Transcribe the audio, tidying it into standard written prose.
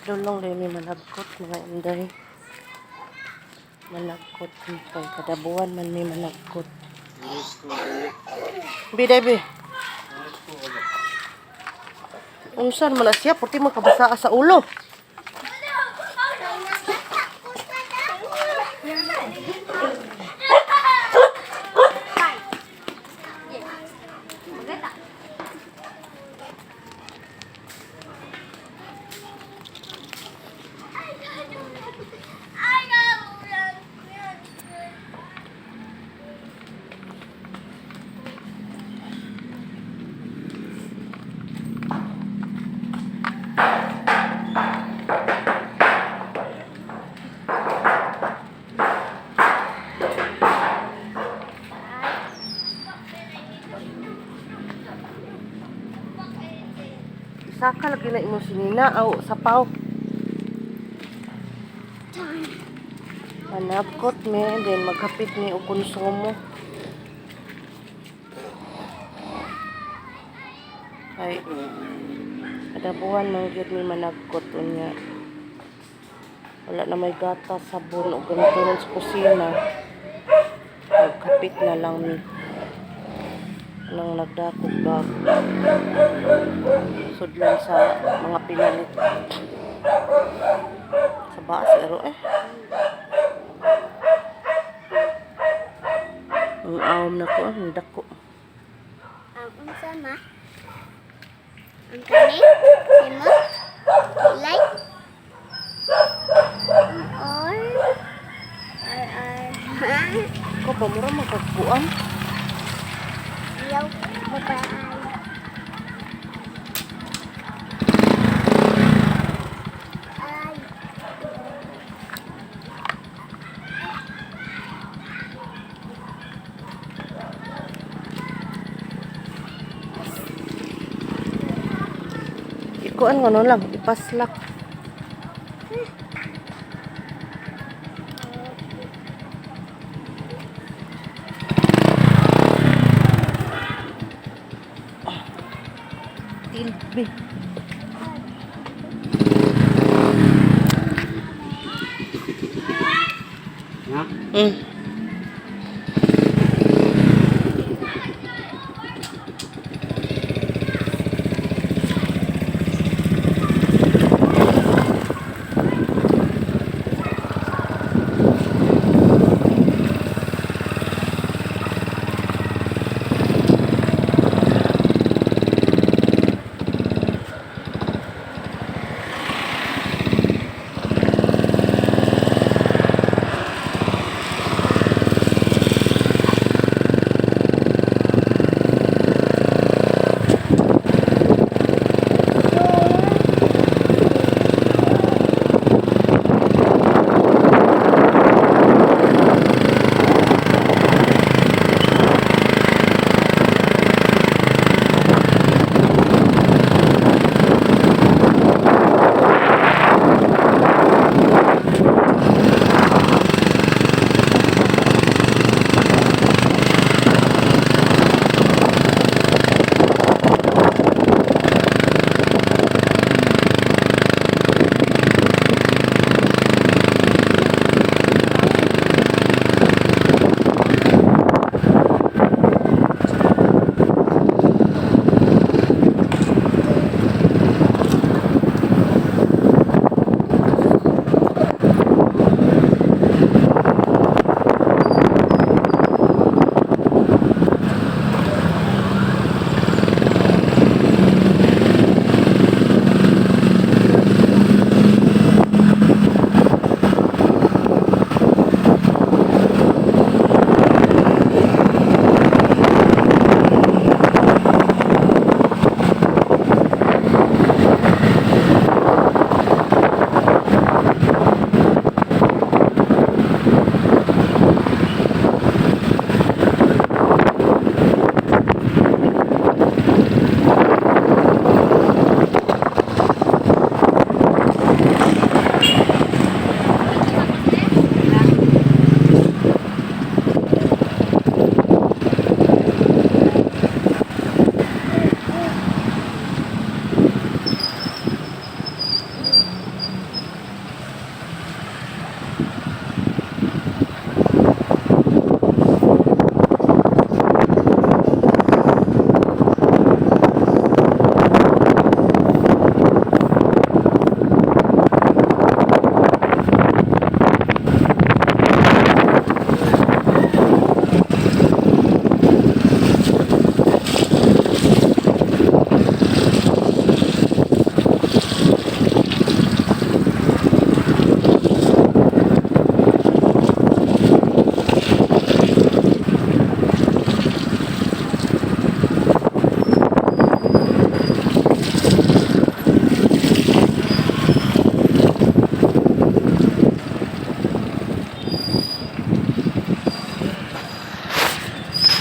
Padulong din may managkot mga inday. Managkot kung kadabuan man may managkot. Biday bi. Unsan man siya puti makabasa sa ulo. Saka lagi na imo sinina o sapaw. Managkot me, then maghapit ni o kunsumo. Ay, kadabuhan man gyud mi managkot unya. Wala na may gata, sabon o ganito rin sa kusina. Magkapit na lang mi. Nang nagdakog bag. Sudlan sa mga pinalit. Sa baas, ero Ang awam na ko, ang dako. Ang sama? Ang kani? Imo? Kilay? Ko ba mura magkagbuan? Ilaw, babae. Ay. Ikuan ko lang, ipaslak. Tilbi. Ya?